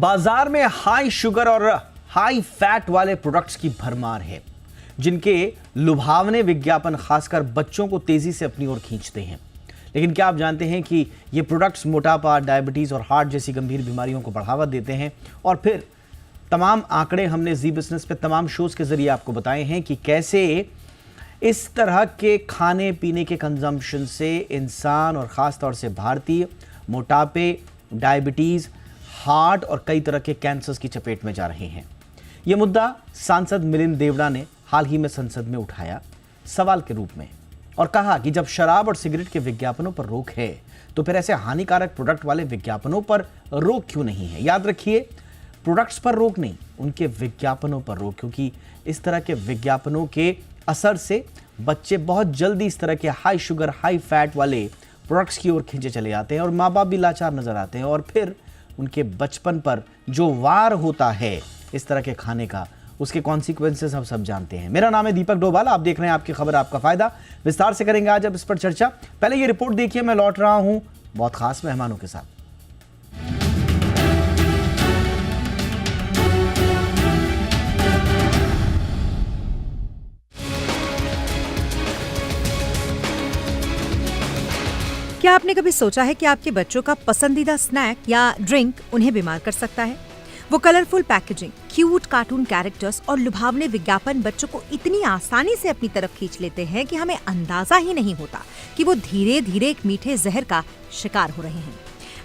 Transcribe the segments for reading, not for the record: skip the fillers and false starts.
बाजार में high sugar और हाई फैट वाले प्रोडक्ट्स की भरमार है, जिनके लुभावने विज्ञापन खासकर बच्चों को तेजी से अपनी ओर खींचते हैं। लेकिन क्या आप जानते हैं कि ये प्रोडक्ट्स मोटापा, डायबिटीज और हार्ट जैसी गंभीर बीमारियों को बढ़ावा देते हैं? और फिर तमाम आंकड़े हमने जी बिजनेस पे तमाम शोज के जरिए आपको बताए हैं कि कैसे इस तरह के खाने पीने के कंजम्पशन से इंसान और ख़ास तौर से भारतीय मोटापे, डायबिटीज़, हार्ट और कई तरह के कैंसर्स की चपेट में जा रहे हैं। यह मुद्दा सांसद मिलिंद देवड़ा ने हाल ही में संसद में उठाया सवाल के रूप में और कहा कि जब शराब और सिगरेट के विज्ञापनों पर रोक है तो फिर ऐसे हानिकारक प्रोडक्ट वाले विज्ञापनों पर रोक क्यों नहीं है। याद रखिए, प्रोडक्ट्स पर रोक नहीं, उनके विज्ञापनों पर रोक, क्योंकि इस तरह के विज्ञापनों के असर से बच्चे बहुत जल्दी इस तरह के हाई शुगर, हाई फैट वाले प्रोडक्ट्स की ओर खींचे चले जाते हैं और माँ बाप भी लाचार नजर आते हैं। और फिर उनके बचपन पर जो वार होता है इस तरह के खाने का, उसके कॉन्सिक्वेंसेस हम सब जानते हैं। मेरा नाम है दीपक डोभाल, आप देख रहे हैं आपकी खबर आपका फायदा। विस्तार से करेंगे आज अब इस पर चर्चा। पहले ये रिपोर्ट देखिए, मैं लौट रहा हूं बहुत खास मेहमानों के साथ। क्या आपने कभी सोचा है कि आपके बच्चों का पसंदीदा स्नैक या ड्रिंक उन्हें बीमार कर सकता है? वो colourful packaging, cute cartoon characters और लुभावने विज्ञापन बच्चों को इतनी आसानी से अपनी तरफ खींच लेते हैं कि हमें अंदाजा ही नहीं होता कि वो धीरे धीरे एक मीठे जहर का शिकार हो रहे हैं।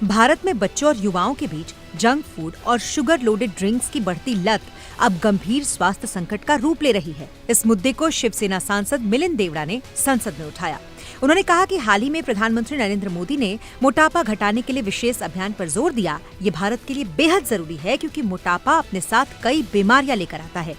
भारत में बच्चों और युवाओं के बीच जंक फूड और शुगर लोडेड ड्रिंक्स की बढ़ती लत अब गंभीर स्वास्थ्य संकट का रूप ले रही है। इस मुद्दे को शिवसेना सांसद मिलिंद देवड़ा ने संसद में उठाया। उन्होंने कहा कि हाल ही में प्रधानमंत्री नरेंद्र मोदी ने मोटापा घटाने के लिए विशेष अभियान पर जोर दिया। ये भारत के लिए बेहद जरूरी है क्योंकि मोटापा अपने साथ कई बीमारियां लेकर आता है।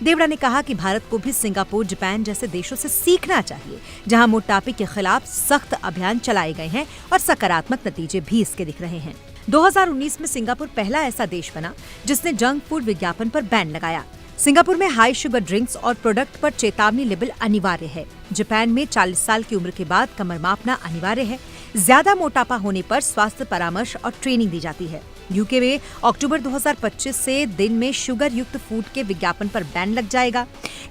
देवड़ा ने कहा कि भारत को भी सिंगापुर, जापान जैसे देशों से सीखना चाहिए, जहां मोटापे के खिलाफ सख्त अभियान चलाए गए हैं और सकारात्मक नतीजे भी इसके दिख रहे हैं। 2019 में सिंगापुर पहला ऐसा देश बना जिसने जंक फूड विज्ञापन पर बैन लगाया। सिंगापुर में हाई शुगर ड्रिंक्स और प्रोडक्ट पर चेतावनी लेबल अनिवार्य है। जापान में 40 साल की उम्र के बाद कमर मापना अनिवार्य है। ज्यादा मोटापा होने पर स्वास्थ्य परामर्श और ट्रेनिंग दी जाती है। यूके में अक्टूबर 2025 से दिन में शुगर युक्त फूड के विज्ञापन पर बैन लग जाएगा।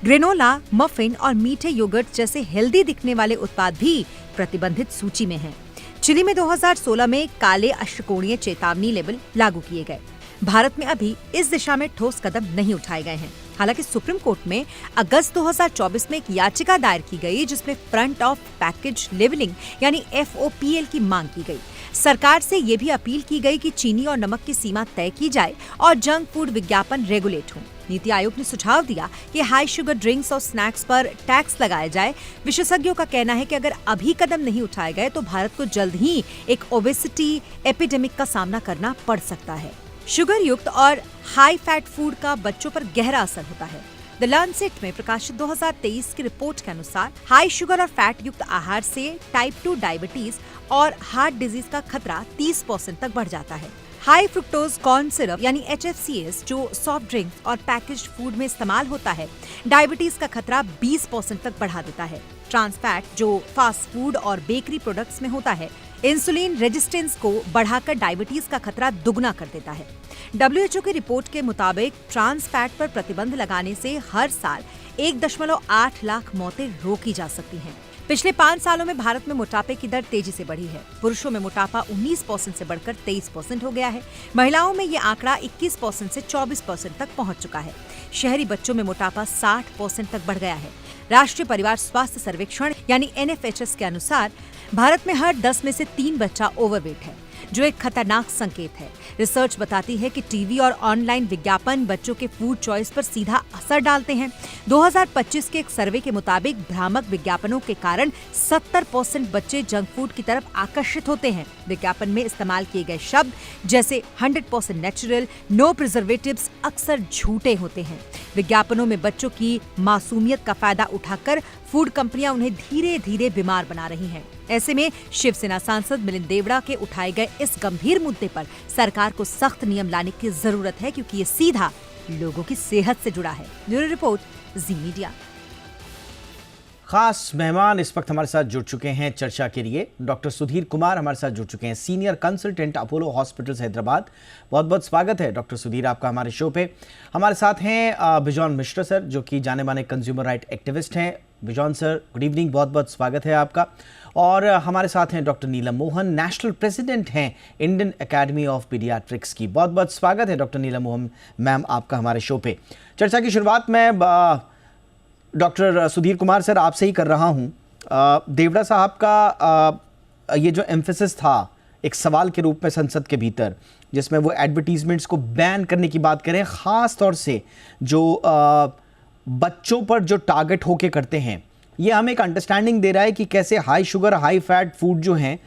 ग्रेनोला, मफिन और मीठे योगर्ट जैसे हेल्दी दिखने वाले उत्पाद भी प्रतिबंधित सूची में हैं। चिली में 2016 में काले अष्टकोणीय चेतावनी लेबल लागू किए गए। भारत में अभी इस दिशा में ठोस कदम नहीं उठाए गए हैं। हालांकि सुप्रीम कोर्ट में अगस्त 2024 में एक याचिका दायर की गई जिसमें फ्रंट ऑफ पैकेज लेबलिंग यानी FOPL की मांग की गई। सरकार से ये भी अपील की गई कि चीनी और नमक की सीमा तय की जाए और जंक फूड विज्ञापन रेगुलेट हो। नीति आयोग ने सुझाव दिया कि हाई शुगर ड्रिंक्स और स्नैक्स पर टैक्स लगाया जाए। विशेषज्ञों का कहना है कि अगर अभी कदम नहीं उठाए गए तो भारत को जल्द ही एक ओबेसिटी एपिडेमिक का सामना करना पड़ सकता है। शुगर युक्त और हाई फैट फूड का बच्चों पर गहरा असर होता है। द लैंसेट में प्रकाशित 2023 की रिपोर्ट के अनुसार हाई शुगर और फैट युक्त आहार से टाइप 2 डायबिटीज और हार्ट डिजीज का खतरा 30% तक बढ़ जाता है। हाई फ्रुक्टोज कॉर्न सिरप यानी HFCS जो सॉफ्ट ड्रिंक्स और पैकेज्ड फूड में इस्तेमाल होता है, डायबिटीज का खतरा 20% तक बढ़ा देता है। ट्रांस फैट जो फास्ट फूड और बेकरी प्रोडक्ट्स में होता है, इंसुलिन रेजिस्टेंस को बढ़ाकर डायबिटीज का खतरा दुगना कर देता है। WHO की रिपोर्ट के मुताबिक ट्रांस फैट पर प्रतिबंध लगाने से हर साल 1.8 लाख मौतें रोकी जा सकती हैं। पिछले 5 सालों में भारत में मोटापे की दर तेजी से बढ़ी है। पुरुषों में मोटापा 19% से बढ़कर 23% हो गया है। महिलाओं में ये आंकड़ा 21% से 24% तक पहुंच चुका है। शहरी बच्चों में मोटापा 60% तक बढ़ गया है। राष्ट्रीय परिवार स्वास्थ्य सर्वेक्षण यानी NFHS के अनुसार भारत में हर 10 में से 3 बच्चा ओवरवेट है, जो एक खतरनाक संकेत है। रिसर्च बताती है कि टीवी और ऑनलाइन विज्ञापन बच्चों के फूड चॉइस पर सीधा असर डालते हैं। 2025 के एक सर्वे के मुताबिक भ्रामक विज्ञापनों के कारण 70% बच्चे जंक फूड की तरफ आकर्षित होते हैं। विज्ञापन में इस्तेमाल किए गए शब्द जैसे 100% नेचुरल, नो प्रिजर्वेटिव्स अक्सर झूठे होते हैं। विज्ञापनों में बच्चों की मासूमियत का फायदा उठाकर फूड कंपनियां उन्हें धीरे धीरे बीमार बना रही हैं। ऐसे में शिवसेना सांसद मिलिंद देवड़ा के उठाए गए इस गंभीर मुद्दे पर सरकार को सख्त नियम लाने की जरूरत है, क्योंकि ये सीधा लोगों की सेहत से जुड़ा है। ब्यूरो रिपोर्ट, जी मीडिया। खास मेहमान इस वक्त हमारे साथ जुड़ चुके हैं चर्चा के लिए। डॉक्टर सुधीर कुमार हमारे साथ जुड़ चुके हैं, senior consultant Apollo hospitals Hyderabad. बहुत बहुत स्वागत है डॉक्टर सुधीर आपका हमारे शो पे। हमारे साथ हैं बिजॉन मिश्रा सर, जो कि जाने माने कंज्यूमर राइट एक्टिविस्ट हैं। बिजॉन सर, गुड इवनिंग, बहुत बहुत स्वागत है आपका। और हमारे साथ हैं डॉक्टर नीलम मोहन, नेशनल प्रेसिडेंट हैं इंडियन एकेडमी ऑफ पीडियाट्रिक्स की। बहुत बहुत स्वागत है डॉक्टर नीलम मोहन मैम आपका हमारे शो पे। चर्चा की शुरुआत में डॉक्टर सुधीर कुमार सर आपसे ही कर रहा हूं। देवड़ा साहब का ये जो एम्फेसिस था एक सवाल के रूप में संसद के भीतर, जिसमें वो एडवर्टीजमेंट्स को बैन करने की बात करें, ख़ास तौर से जो बच्चों पर जो टारगेट होके करते हैं, ये हमें एक अंडरस्टैंडिंग दे रहा है कि कैसे high sugar high fat food जो हैं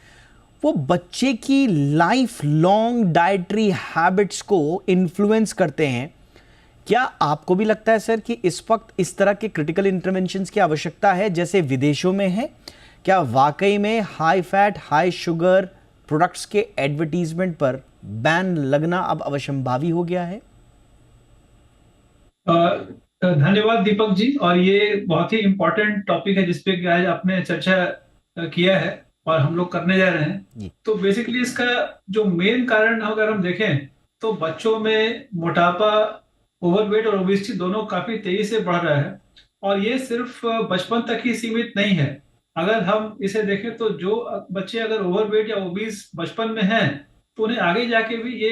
वो बच्चे की लाइफ लॉन्ग डाइटरी हैबिट्स को इन्फ्लुएंस करते हैं। क्या आपको भी लगता है सर कि इस वक्त इस तरह के क्रिटिकल इंटरवेंशंस की आवश्यकता है जैसे विदेशों में है? क्या वाकई में high fat high sugar products के एडवर्टीजमेंट पर बैन लगना अब अवश्यंभावी हो गया है? धन्यवाद दीपक जी, और ये बहुत ही इम्पोर्टेंट टॉपिक है जिसपे आज आपने चर्चा किया है और हम लोग करने जा रहे हैं। तो बेसिकली इसका जो मेन कारण अगर हम देखें तो बच्चों में मोटापा, ओवरवेट और ओबेसिटी दोनों काफी तेजी से बढ़ रहा है, और ये सिर्फ बचपन तक ही सीमित नहीं है। अगर हम इसे देखें तो जो बच्चे अगर ओवरवेट या ओबीस बचपन में हैं तो उन्हें आगे जाके भी ये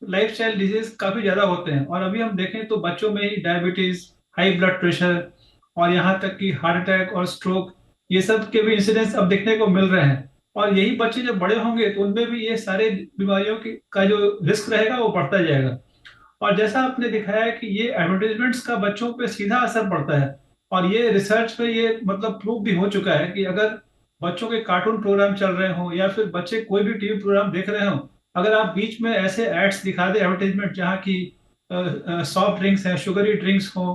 लाइफस्टाइल डिजीज काफी ज्यादा होते हैं। और अभी हम देखें तो बच्चों में ही डायबिटीज, हाई ब्लड प्रेशर और यहाँ तक कि हार्ट अटैक और स्ट्रोक, ये सब के भी इंसिडेंस अब देखने को मिल रहे हैं। और यही बच्चे जब बड़े होंगे तो उनमें भी ये सारे बीमारियों का जो रिस्क रहेगा वो बढ़ता जाएगा। और जैसा आपने दिखाया कि ये एडवर्टाइजमेंट्स का बच्चों पे सीधा असर पड़ता है, और ये रिसर्च पे ये मतलब प्रूव भी हो चुका है कि अगर बच्चों के कार्टून प्रोग्राम चल रहे हो या फिर बच्चे कोई भी टीवी प्रोग्राम देख रहे हो, अगर आप बीच में ऐसे एड्स दिखा दे, एडवर्टाइजमेंट जहाँ की सॉफ्ट ड्रिंक्स हैं, शुगरी ड्रिंक्स हो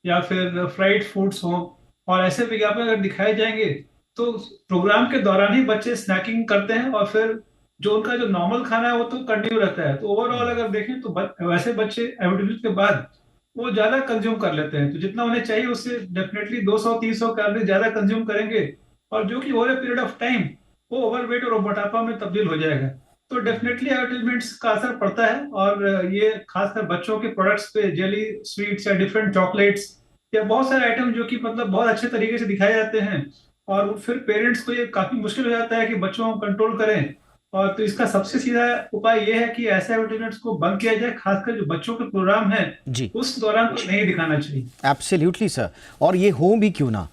या फिर फ्राइड फूड्स हो, और ऐसे विज्ञापन अगर दिखाए जाएंगे तो प्रोग्राम के दौरान ही बच्चे स्नैकिंग करते हैं और फिर जो उनका जो नॉर्मल खाना है वो तो कंटिन्यू रहता है। तो ओवरऑल अगर देखें तो वैसे बच्चे एडवर्टाइजमेंट के बाद वो ज्यादा कंज्यूम कर लेते हैं, तो जितना उन्हें चाहिए उससे डेफिनेटली 200-300 कैलोरी ज्यादा कंज्यूम करेंगे, और जो कि over a period of time वो ओवरवेट और मोटापा में तब्दील हो जाएगा। तो डेफिनेटली एडवर्टाइजमेंट्स का असर पड़ता है, और ये खासकर बच्चों के प्रोडक्ट्स पे, जेली स्वीट्स या डिफरेंट चॉकलेट्स या बहुत सारे आइटम जो कि मतलब बहुत अच्छे तरीके से दिखाए जाते हैं, और फिर पेरेंट्स को ये काफी मुश्किल हो जाता है कि बच्चों को कंट्रोल करें। और तो इसका सबसे सीधा उपाय ये है कि ऐसे एडवर्टाइजमेंट्स को बंद किया जाए, खासकर जो बच्चों के प्रोग्राम है उस दौरान तो नहीं दिखाना चाहिए। एब्सोल्युटली सर, और ये हो भी क्यों ना।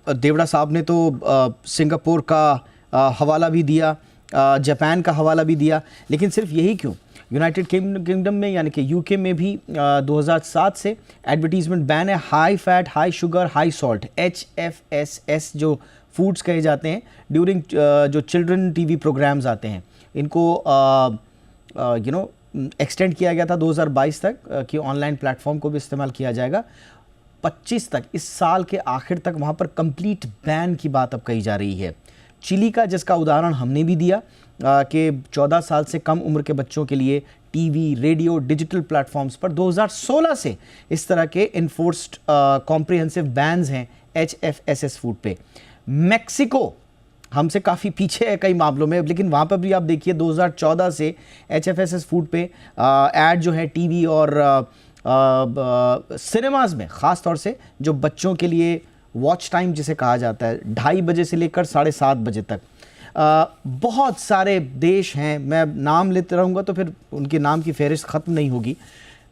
देवड़ा साहब ने तो सिंगापुर का हवाला भी दिया, जापान का हवाला भी दिया, लेकिन सिर्फ यही क्यों, यूनाइटेड किंगडम में यानी कि यूके में भी 2007 से एडवर्टीजमेंट बैन है। High fat high sugar high salt HFSS जो फूड्स कहे जाते हैं ड्यूरिंग जो चिल्ड्रन टीवी प्रोग्राम्स आते हैं, इनको एक्सटेंड किया गया था 2022 तक कि ऑनलाइन प्लेटफॉर्म को भी इस्तेमाल किया जाएगा। 25 तक, इस साल के आखिर तक वहाँ पर कंप्लीट बैन की बात अब कही जा रही है। चिली का, जिसका उदाहरण हमने भी दिया कि 14 साल से कम उम्र के बच्चों के लिए टीवी, रेडियो, डिजिटल प्लेटफॉर्म्स पर 2016 से इस तरह के इन्फोर्स्ड कॉम्प्रिहेंसिव बैन्स हैं HFSS फूड पे। मैक्सिको हमसे काफ़ी पीछे है कई मामलों में, लेकिन वहाँ पर भी आप देखिए 2014 से HFSS फूड पे ऐड जो है टीवी और सिनेमाज में, ख़ास तौर से जो बच्चों के लिए वॉच टाइम जिसे कहा जाता है 2:30 बजे से लेकर 7:30 बजे तक, बहुत सारे देश हैं, मैं नाम लेते रहूँगा तो फिर उनके नाम की फहरिस्त ख़त्म नहीं होगी।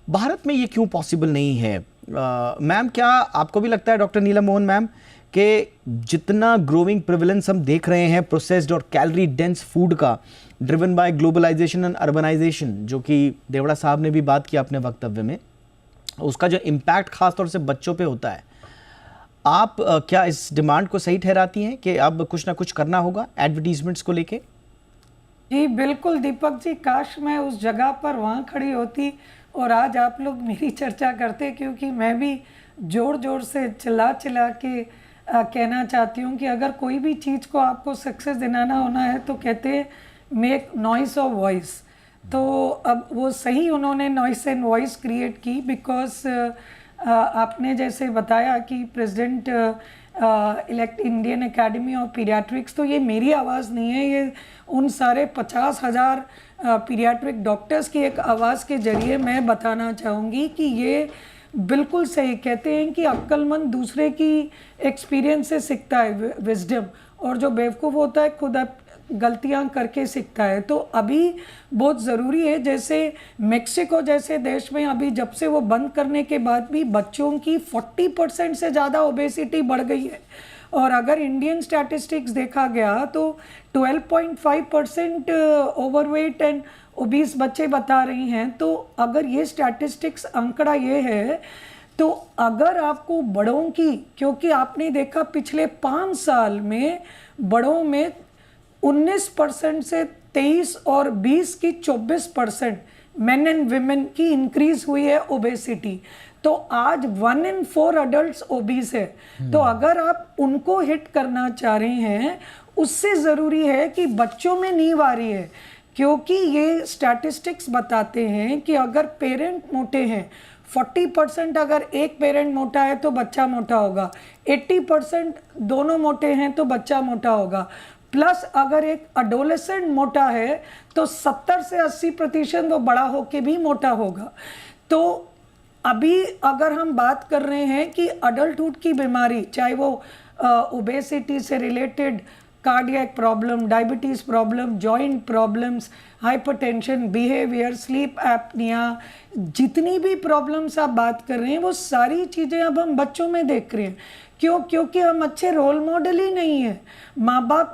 भारत में ये क्यों पॉसिबल नहीं है? मैम, क्या आपको भी लगता है, डॉक्टर नीलम मोहन मैम, कि जितना ग्रोइंग प्रिविलेंस हम देख रहे हैं प्रोसेस्ड और कैलोरी डेंस फूड का, driven by globalisation and urbanisation, जो कि देवड़ा साहब ने भी बात की अपने वक्तव्य में, उसका जो इम्पैक्ट खास तौर से बच्चों पे होता है, आप क्या इस डिमांड को सही ठहराती हैं कि अब कुछ ना कुछ करना होगा एडवर्टीजमेंट्स को लेके? जी बिल्कुल दीपक जी, काश मैं उस जगह पर वहाँ खड़ी होती और आज आप लोग मेरी चर्चा करते, क्योंकि मैं भी जोर जोर से चिल्ला के कहना चाहती हूँ कि अगर कोई भी चीज़ को आपको सक्सेस दिलाना होना है तो कहते हैं मेक नॉइस और वॉइस। तो अब वो सही उन्होंने नॉइस एंड वॉइस क्रिएट की, बिकॉज आपने जैसे बताया कि president elect Indian academy of paediatrics, तो ये मेरी आवाज़ नहीं है, ये उन सारे 50,000 पीडियाट्रिक डॉक्टर्स की एक आवाज़ के जरिए मैं बताना चाहूँगी कि ये बिल्कुल सही कहते हैं कि अक्लमंद दूसरे की एक्सपीरियंस से सीखता है विजडम, और जो बेवकूफ़ होता है खुद गलतियां करके सीखता है। तो अभी बहुत ज़रूरी है, जैसे मेक्सिको जैसे देश में अभी जब से वो बंद करने के बाद भी बच्चों की 40% से ज़्यादा ओबेसिटी बढ़ गई है, और अगर इंडियन स्टैटिस्टिक्स देखा गया तो 12.5% ओवरवेट एंड ओबीस बच्चे बता रही हैं। तो अगर ये स्टैटिस्टिक्स आंकड़ा ये है, तो अगर आपको बड़ों की, क्योंकि आपने देखा पिछले 5 साल में बड़ों में 19% से 23 और 20 की 24% मेन एंड विमेन की इंक्रीज हुई है ओबेसिटी। तो आज 1 in 4 अडल्ट ओबीस है। तो अगर आप उनको हिट करना चाह रहे हैं, उससे ज़रूरी है कि बच्चों में नींव आ रही है, क्योंकि ये स्टैटिस्टिक्स बताते हैं कि अगर पेरेंट मोटे हैं, 40% अगर एक पेरेंट मोटा है तो बच्चा मोटा होगा, 80% दोनों मोटे हैं तो बच्चा मोटा होगा, प्लस अगर एक अडोलेसेंट मोटा है तो 70 से 80% वो बड़ा होके भी मोटा होगा। तो अभी अगर हम बात कर रहे हैं कि अडल्टहुड की बीमारी, चाहे वो ओबेसिटी से related cardiac problem, diabetes problem, joint problems, hypertension, behaviour, sleep apnoea, जितनी भी प्रॉब्लम्स आप बात कर रहे हैं वो सारी चीज़ें अब हम बच्चों में देख रहे हैं। क्यों? क्योंकि हम अच्छे रोल मॉडल ही नहीं है। माँ बाप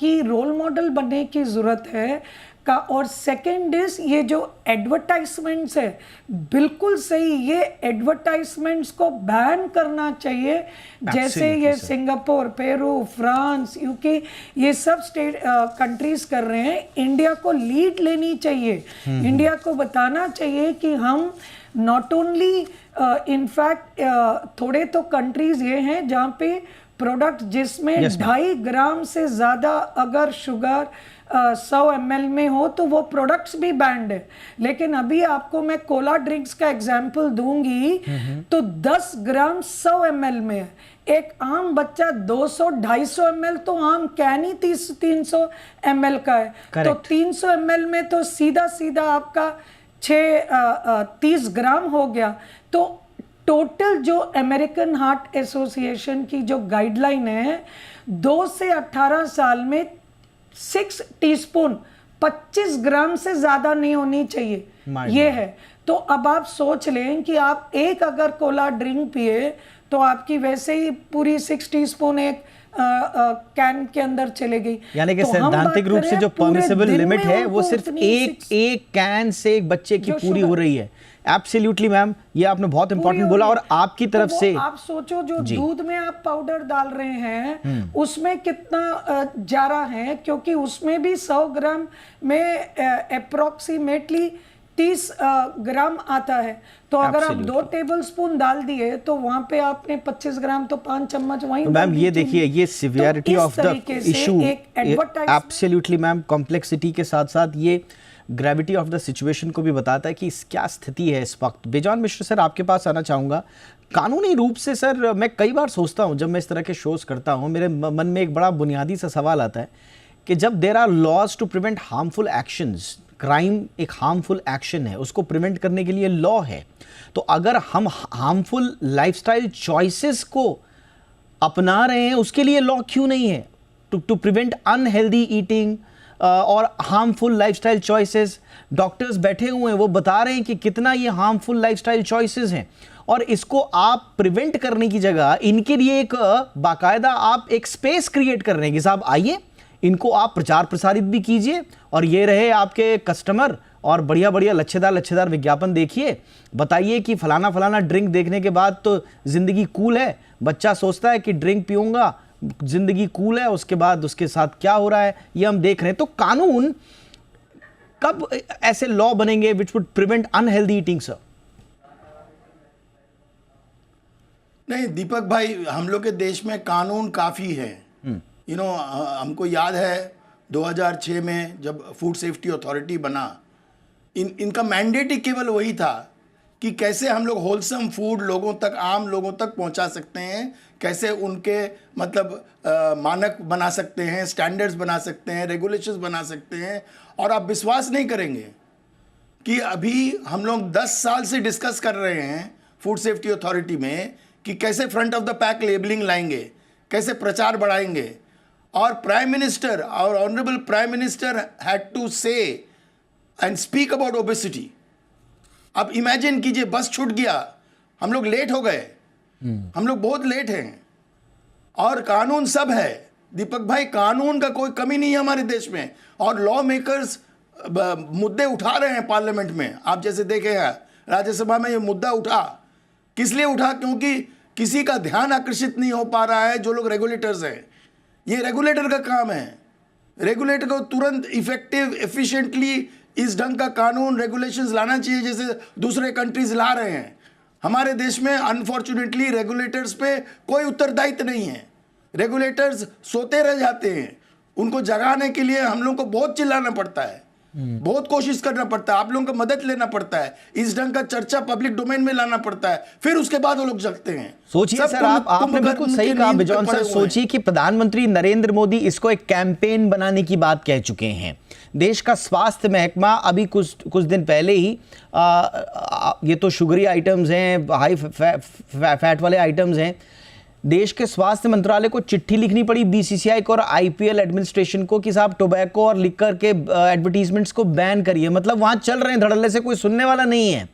की रोल मॉडल बनने की ज़रूरत है का। और सेकंड इज ये जो एडवर्टाइजमेंट्स है, बिल्कुल सही, ये एडवर्टाइजमेंट्स को बैन करना चाहिए। जैसे ये सिंगापुर, पेरू, फ्रांस, यूके, ये सब स्टेट कंट्रीज कर रहे हैं। इंडिया को लीड लेनी चाहिए। इंडिया को बताना चाहिए कि हम नॉट ओनली इनफैक्ट थोड़े तो कंट्रीज ये हैं जहाँ पे प्रोडक्ट जिसमें 2.5 ग्राम से ज़्यादा अगर शुगर 100 ml में हो तो वो प्रोडक्ट्स भी बैंड है। लेकिन अभी आपको मैं कोला ड्रिंक्स का एग्जांपल दूंगी तो 10 ग्राम 100 ml में है। एक आम बच्चा 200-250 ml तो आम कैन ही 300 ml का है। तो 300 ml में तो सीधा सीधा आपका 30 ग्राम हो गया। तो टोटल जो अमेरिकन हार्ट एसोसिएशन की जो गाइडलाइन है, 2 से 18 साल में 6 टीस्पून 25 ग्राम से ज्यादा नहीं होनी चाहिए, ये है। तो अब आप सोच लें कि आप एक अगर कोला ड्रिंक पिए तो आपकी वैसे ही पूरी 6 टीस्पून एक कैन के अंदर चले गई। यानी कि सैद्धांतिक रूप से जो परमिसिबल लिमिट है वो सिर्फ एक कैन से एक बच्चे की पूरी हो रही है। एब्सोल्युटली मैम, ये आपने बहुत इंपॉर्टेंट बोला। और आपकी तरफ से आप सोचो जो दूध में आप पाउडर डाल रहे हैं उसमें कितना जा रहा है, क्योंकि उसमें भी 100 ग्राम में अप्रोक्सीमेटली 30 ग्राम आता है। तो अगर आप 2 टेबलस्पून डाल दिए तो वहां पे आपने 25 ग्राम तो 5 चम्मच वहीं। मैम ये देखिए, ये severity of the issue, absolutely ma'am, complexity के साथ साथ ये ग्रेविटी ऑफ द सिचुएशन को भी बताता है कि क्या स्थिति है इस वक्त। बेजान मिश्र सर, आपके पास आना चाहूँगा। कानूनी रूप से सर, मैं कई बार सोचता हूँ जब मैं इस तरह के शोज करता हूँ, मेरे मन में एक बड़ा बुनियादी सा सवाल आता है कि जब there are laws to prevent harmful actions, crime एक हार्मफुल एक्शन है, उसको प्रिवेंट करने के लिए लॉ है, तो अगर हम हार्मफुल लाइफस्टाइल चॉइसेस को अपना रहे हैं उसके लिए लॉ क्यों नहीं है? टू प्रिवेंट अनहेल्दी ईटिंग और हार्मफुल लाइफस्टाइल चॉइसेस। डॉक्टर्स बैठे हुए हैं, वो बता रहे हैं कि कितना ये हार्मफुल लाइफस्टाइल चॉइसेस हैं, और इसको आप प्रिवेंट करने की जगह इनके लिए एक बाकायदा आप एक स्पेस क्रिएट कर रहे हैं कि साहब आइए, इनको आप प्रचार प्रसारित भी कीजिए और ये रहे आपके कस्टमर, और बढ़िया बढ़िया लच्छेदार विज्ञापन देखिए, बताइए कि फलाना फलाना ड्रिंक देखने के बाद तो जिंदगी कूल है। बच्चा सोचता है कि ड्रिंक पीऊंगा जिंदगी कूल है, उसके बाद उसके साथ क्या हो रहा है ये हम देख रहे हैं। तो कानून कब ऐसे लॉ बनेंगे which would prevent unhealthy eating sir? नहीं दीपक भाई, हम लोग के देश में कानून काफ़ी है। हमको याद है 2006 में जब फूड सेफ्टी अथॉरिटी बना, इनका मैंडेट ही केवल वही था कि कैसे हम लोग होलसम फूड लोगों तक, आम लोगों तक पहुंचा सकते हैं, कैसे उनके मतलब मानक बना सकते हैं, स्टैंडर्ड्स बना सकते हैं, रेगुलेशंस बना सकते हैं। और आप विश्वास नहीं करेंगे कि अभी हम लोग 10 साल से डिस्कस कर रहे हैं फूड सेफ्टी अथॉरिटी में कि कैसे front of the pack labelling लाएंगे, कैसे प्रचार बढ़ाएंगे। और प्राइम मिनिस्टर, और honourable prime minister had to say and speak about obesity. अब इमेजिन कीजिए, बस छूट गया, हम लोग लेट हो गए, हम लोग बहुत लेट हैं। और कानून सब है दीपक भाई, कानून का कोई कमी नहीं है हमारे देश में। और लॉ मेकर्स मुद्दे उठा रहे हैं पार्लियामेंट में। आप जैसे देखे हैं राज्यसभा में ये मुद्दा उठा, किस लिए उठा? क्योंकि किसी का ध्यान आकर्षित नहीं हो पा रहा है। जो लोग रेगुलेटर्स हैं, ये रेगुलेटर का काम है। रेगुलेटर को तुरंत इफेक्टिव एफिशिएंटली इस ढंग का कानून रेगुलेशंस लाना चाहिए जैसे दूसरे कंट्रीज ला रहे हैं। हमारे देश में अनफॉर्चुनेटली रेगुलेटर्स पे कोई उत्तरदायित्व नहीं है। रेगुलेटर्स सोते रह जाते हैं। उनको जगाने के लिए हम लोग को बहुत चिल्लाना पड़ता है, बहुत कोशिश करना पड़ता है, आप लोगों का मदद लेना पड़ता है, इस ढंग का चर्चा पब्लिक डोमेन में लाना पड़ता है, फिर उसके बाद वो लोग जगते हैं। सोचिए सर, आपने बिल्कुल सही कहा बिजॉन सर। सोचिए कि प्रधानमंत्री नरेंद्र मोदी इसको एक कैंपेन बनाने की बात कह चुके हैं। देश का स्वास्थ्य महकमा अभी कुछ दिन पहले ही ये तो शुगरी आइटम्स हैं, हाई फैट वाले आइटम्स हैं, देश के स्वास्थ्य मंत्रालय को चिट्ठी लिखनी पड़ी बीसीसीआई को और आईपीएल एडमिनिस्ट्रेशन को कि साहब टोबैको और लिकर के एडवर्टीजमेंट्स को बैन करिए। मतलब वहां चल रहे हैं धड़ल्ले से, कोई सुनने वाला नहीं है।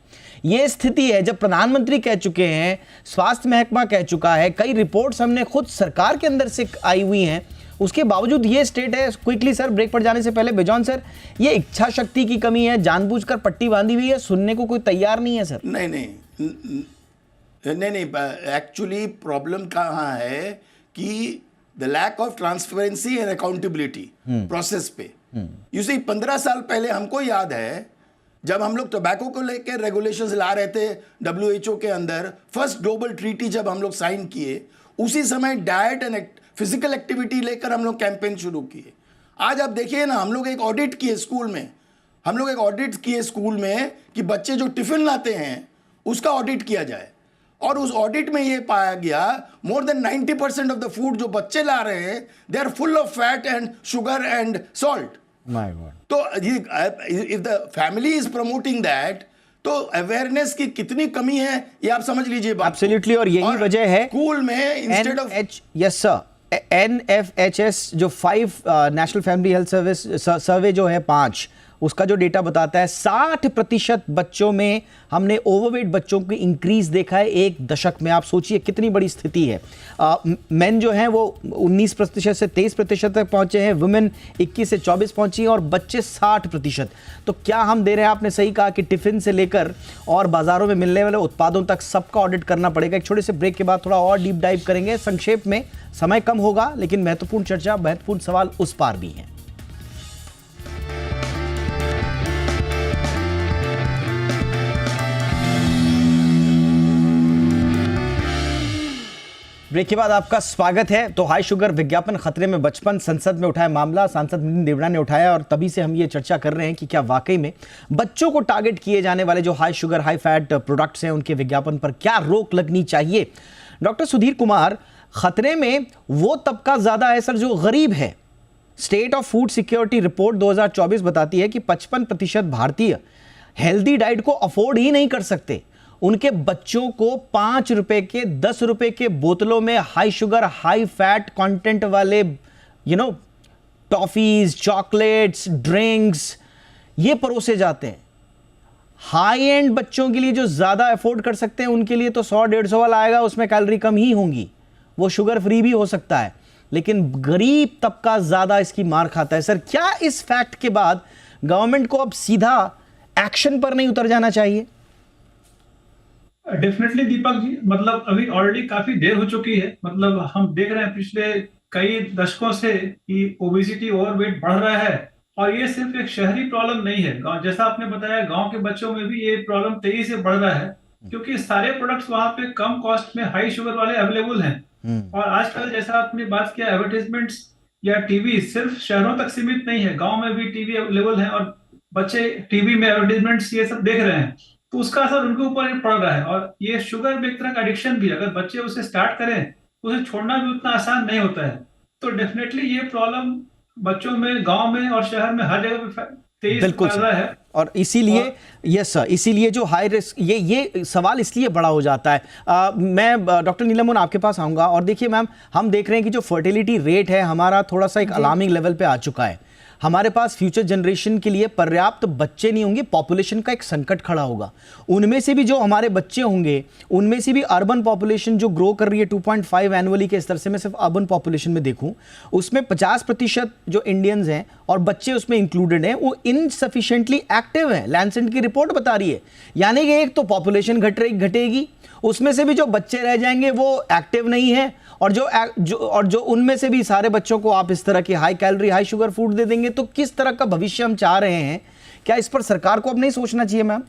ये स्थिति है जब प्रधानमंत्री कह चुके हैं, स्वास्थ्य महकमा कह चुका है, कई रिपोर्ट्स हमने खुद सरकार के अंदर से आई हुई हैं, उसके बावजूद ये स्टेट है। क्विकली सर, ब्रेक पर जाने से पहले बिजॉन सर, ये इच्छा शक्ति की कमी है, जानबूझकर पट्टी बांधी हुई है, सुनने को कोई तैयार नहीं है सर? नहीं, एक्चुअली प्रॉब्लम कहाँ है कि the lack of transparency and accountability process पे। यू सी 15 साल पहले हमको याद है जब हम लोग टोबैको को लेकर रेगुलेशंस ला रहे थे WHO के अंदर, फर्स्ट ग्लोबल ट्रीटी जब हम लोग साइन किए, उसी समय डाइट एंड फिजिकल एक्टिविटी लेकर हम लोग कैंपेन शुरू किए। आज आप देखिए ना, हम लोग एक ऑडिट किए स्कूल में, हम लोग एक ऑडिट किए स्कूल में कि बच्चे जो टिफिन लाते हैं उसका ऑडिट किया जाए। और उस ऑडिट में ये पाया गया more than 90% of the food जो बच्चे ला रहे हैं they are full of fat and sugar and salt. My god. तो if the family is promoting that, तो अवेयरनेस की कितनी कमी है ये आप समझ लीजिए बात। एब्सोल्युटली। और यही वजह है स्कूल में instead of yes sir, NFHS जो 5 नेशनल फैमिली हेल्थ सर्वे जो है 5, उसका जो डेटा बताता है 60% बच्चों में हमने ओवरवेट बच्चों की इंक्रीज देखा है 1 दशक में। आप सोचिए कितनी बड़ी स्थिति है। मेन जो हैं वो 19% से 23% तक पहुंचे हैं, वुमेन 21 से 24 पहुंची हैं और बच्चे 60%। तो क्या हम दे रहे हैं? आपने सही कहा कि टिफिन से लेकर और बाजारों में मिलने वाले उत्पादों तक सबका ऑडिट करना पड़ेगा। एक छोटे से ब्रेक के बाद थोड़ा और डीप डाइव करेंगे। संक्षेप में, समय कम होगा लेकिन महत्वपूर्ण चर्चा, महत्वपूर्ण सवाल उस पार भी हैं। ब्रेक के बाद आपका स्वागत है। तो हाई शुगर विज्ञापन खतरे में बचपन, संसद में उठाया मामला, सांसद नितिन देवड़ा ने उठाया और तभी से हम ये चर्चा कर रहे हैं कि क्या वाकई में बच्चों को टारगेट किए जाने वाले जो high sugar high fat products हैं उनके विज्ञापन पर क्या रोक लगनी चाहिए। डॉक्टर सुधीर कुमार, खतरे में वो तबका ज्यादा है सर जो गरीब है। State of food security report 2024 बताती है कि 55% भारतीय हेल्दी डाइट को अफोर्ड ही नहीं कर सकते। उनके बच्चों को 5 रुपए के 10 रुपए के बोतलों में high sugar high fat content वाले टॉफीज, चॉकलेट्स, ड्रिंक्स ये परोसे जाते हैं। हाई एंड बच्चों के लिए जो ज्यादा अफोर्ड कर सकते हैं उनके लिए तो 100-150 वाला आएगा, उसमें कैलोरी कम ही होंगी, वो शुगर फ्री भी हो सकता है, लेकिन गरीब तबका ज्यादा इसकी मार खाता है। सर, क्या इस फैक्ट के बाद गवर्नमेंट को अब सीधा एक्शन पर नहीं उतर जाना चाहिए? डेफिनेटली दीपक जी, मतलब अभी ऑलरेडी काफी देर हो चुकी है। मतलब हम देख रहे हैं पिछले कई दशकों से कि ओबेसिटी, ओवरवेट बढ़ रहा है और ये सिर्फ एक शहरी प्रॉब्लम नहीं है। जैसा आपने बताया, गांव के बच्चों में भी ये प्रॉब्लम तेजी से बढ़ रहा है क्योंकि सारे प्रोडक्ट्स वहां पे कम कॉस्ट में हाई शुगर वाले अवेलेबल हैं। और आजकल जैसा आपने बात किया, एडवर्टाइजमेंट्स या टीवी सिर्फ शहरों तक सीमित नहीं है, गाँव में भी टीवी अवेलेबल है और बच्चे टीवी में एडवर्टाइजमेंट्स ये सब देख रहे हैं। तो उसका असर उनके ऊपर पड़ रहा है। और ये शुगर भी एक तरह का एडिक्शन भी है, अगर बच्चे उसे स्टार्ट करें तो उसे छोड़ना भी उतना आसान नहीं होता है। तो डेफिनेटली ये प्रॉब्लम बच्चों में, गांव में और शहर में हर जगह पे तेज बिल्कुल फैल रहा है। और इसीलिए यस सर, इसीलिए जो हाई रिस्क, ये सवाल इसलिए बड़ा हो जाता है। मैं डॉक्टर नीलम मोहन आपके पास आऊंगा। और देखिए मैम, हम देख रहे हैं कि जो फर्टिलिटी रेट है हमारा थोड़ा सा एक अलार्मिंग लेवल पे आ चुका है। हमारे पास फ्यूचर जनरेशन के लिए पर्याप्त बच्चे नहीं होंगे, पॉपुलेशन का एक संकट खड़ा होगा। उनमें से भी जो हमारे बच्चे होंगे, उनमें से भी अर्बन पॉपुलेशन जो ग्रो कर रही है 2.5 एनुअली के स्तर से, मैं सिर्फ अर्बन पॉपुलेशन में देखूं, उसमें 50% जो इंडियंस हैं और बच्चे उसमें इंक्लूडेड हैं, वो इनसफिशिएंटली एक्टिव हैं। लैंसेट की रिपोर्ट बता रही है। यानी कि एक तो पॉपुलेशन घटेगी, उसमें से भी जो बच्चे रह जाएंगे वो एक्टिव नहीं है, और जो उनमें से भी सारे बच्चों को आप इस तरह की high calorie high sugar food दे देंगे, तो किस तरह का भविष्य हम चाह रहे हैं? क्या इस पर सरकार को अब नहीं सोचना चाहिए मैम?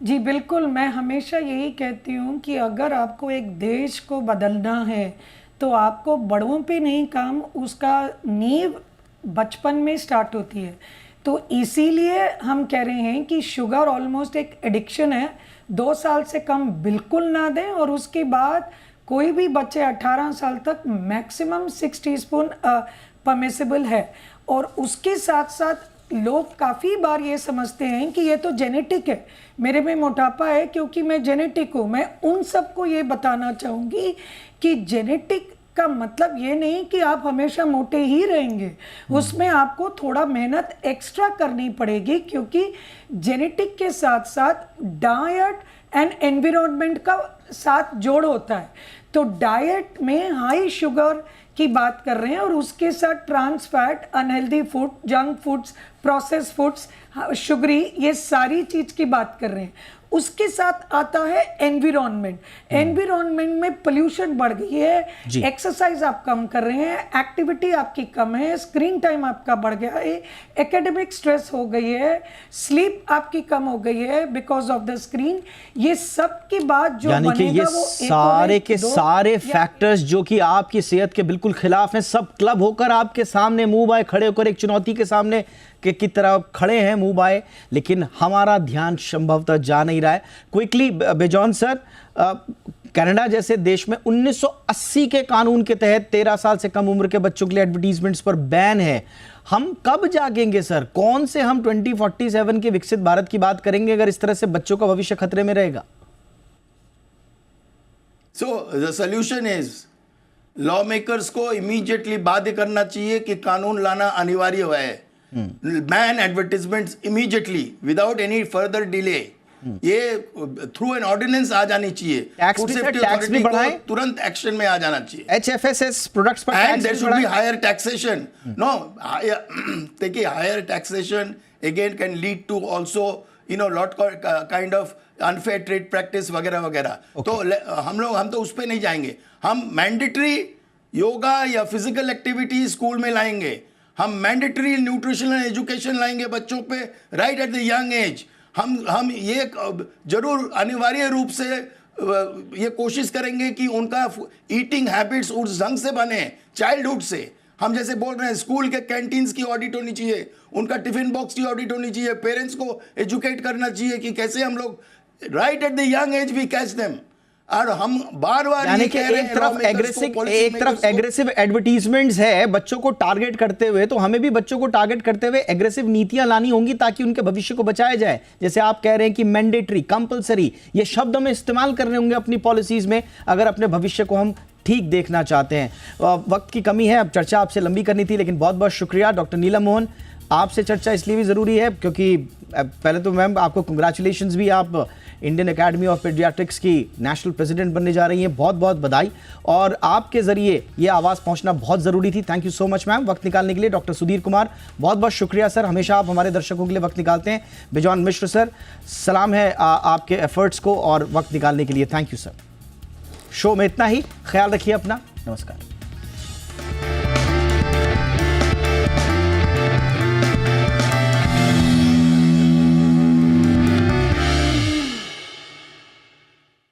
जी बिल्कुल, मैं हमेशा यही कहती हूँ कि अगर आपको एक देश को बदलना है तो आपको बड़ों पे नहीं काम, उसका नींव बचपन में स्टार्ट होती है। तो इसीलिए हम कह रहे हैं कि शुगर ऑलमोस्ट एक एडिक्शन है, 2 साल से कम बिल्कुल ना दें, और उसके बाद कोई भी बच्चे 18 साल तक मैक्सिमम 6 टीस्पून परमिसिबल है। और उसके साथ साथ लोग काफ़ी बार ये समझते हैं कि ये तो जेनेटिक है, मेरे में मोटापा है क्योंकि मैं जेनेटिक हूँ। मैं उन सबको ये बताना चाहूँगी कि जेनेटिक का मतलब ये नहीं कि आप हमेशा मोटे ही रहेंगे, उसमें आपको थोड़ा मेहनत एक्स्ट्रा करनी पड़ेगी, क्योंकि जेनेटिक के साथ साथ डाइट एंड एनवायरनमेंट का साथ जोड़ होता है। तो डाइट में हाई शुगर की बात कर रहे हैं और उसके साथ trans fat, unhealthy food, junk foods, process foods, sugary, ये सारी चीज़ की बात कर रहे हैं। उसके साथ आता है एनवायरनमेंट। एनवायरनमेंट में पोल्यूशन बढ़ गई है, एक्सरसाइज आप कम कर रहे हैं, एक्टिविटी आपकी कम है, स्क्रीन टाइम आपका बढ़ गया है, एकेडमिक स्ट्रेस हो गई है, स्लीप आपकी कम हो गई है बिकॉज ऑफ द स्क्रीन। ये सब की बात जो यानी कि ये सारे के सारे फैक्टर्स जो कि आपकी सेहत के बिल्कुल खिलाफ हैं, सब क्लब होकर आपके सामने मुंह बाए खड़े होकर एक चुनौती के सामने की तरह खड़े हैं मुंह बाए, लेकिन हमारा ध्यान संभवतः जा नहीं रहा है। क्विकली बेजॉन सर, कनाडा जैसे देश में 1980 के कानून के तहत 13 साल से कम उम्र के बच्चों के लिए एडवर्टीजमेंट्स पर बैन है। हम कब जागेंगे सर? कौन से हम 2047 के विकसित भारत की बात करेंगे अगर इस तरह से बच्चों का भविष्य खतरे में रहेगा? So the solution is, law makers को इमीडिएटली बाध्य करना चाहिए कि कानून लाना अनिवार्य है। Ban advertisements immediately without any further delay. ये थ्रू एन ऑर्डिनेंस आ जानी चाहिए। फूड सेफ्टी अथॉरिटी को तुरंत एक्शन में आ जाना चाहिए। HFSS प्रोडक्ट्स पर and there should be higher taxation. No, देखिए higher taxation again can lead to also lot kind of unfair trade practice वगैरह वगैरह। तो हम तो उस पर नहीं जाएंगे। हम मैंडेटरी योगा या फिजिकल एक्टिविटी स्कूल में लाएंगे, हम मैंडेटरी न्यूट्रिशनल एजुकेशन लाएंगे बच्चों पे right at the young as. हम ये जरूर अनिवार्य रूप से ये कोशिश करेंगे कि उनका ईटिंग हैबिट्स उस ढंग से बने चाइल्डहुड से। हम जैसे बोल रहे हैं स्कूल के कैंटीन्स की ऑडिट होनी चाहिए, उनका टिफिन बॉक्स की ऑडिट होनी चाहिए, पेरेंट्स को एजुकेट करना चाहिए कि कैसे हम लोग right at the young age we catch them. और हम बार-बार यानी कि एक तरफ एग्रेसिव एडवर्टीजमेंट्स है बच्चों को टारगेट करते हुए, तो हमें भी बच्चों को टारगेट करते हुए एग्रेसिव नीतियां लानी होंगी ताकि उनके भविष्य को बचाया जाए। जैसे आप कह रहे हैं कि मैंडेटरी, कंपलसरी, ये शब्द हमें इस्तेमाल करने होंगे अपनी पॉलिसीज में अगर अपने भविष्य को हम ठीक देखना चाहते हैं। वक्त की कमी है, अब चर्चा आपसे लंबी करनी थी, लेकिन बहुत बहुत शुक्रिया डॉक्टर नीलम मोहन। आपसे चर्चा इसलिए भी ज़रूरी है क्योंकि पहले तो मैम आपको कंग्रेचुलेशंस भी, आप इंडियन एकेडमी ऑफ पीडियाट्रिक्स की नेशनल प्रेसिडेंट बनने जा रही हैं, बहुत बहुत बधाई। और आपके ज़रिए ये आवाज़ पहुंचना बहुत ज़रूरी थी। Thank you so much ma'am वक्त निकालने के लिए। डॉक्टर सुधीर कुमार, बहुत बहुत शुक्रिया सर, हमेशा आप हमारे दर्शकों के लिए वक्त निकालते हैं। बेजॉन मिश्र सर, सलाम है आपके एफर्ट्स को और वक्त निकालने के लिए, थैंक यू सर। शो में इतना ही, ख्याल रखिए अपना, नमस्कार।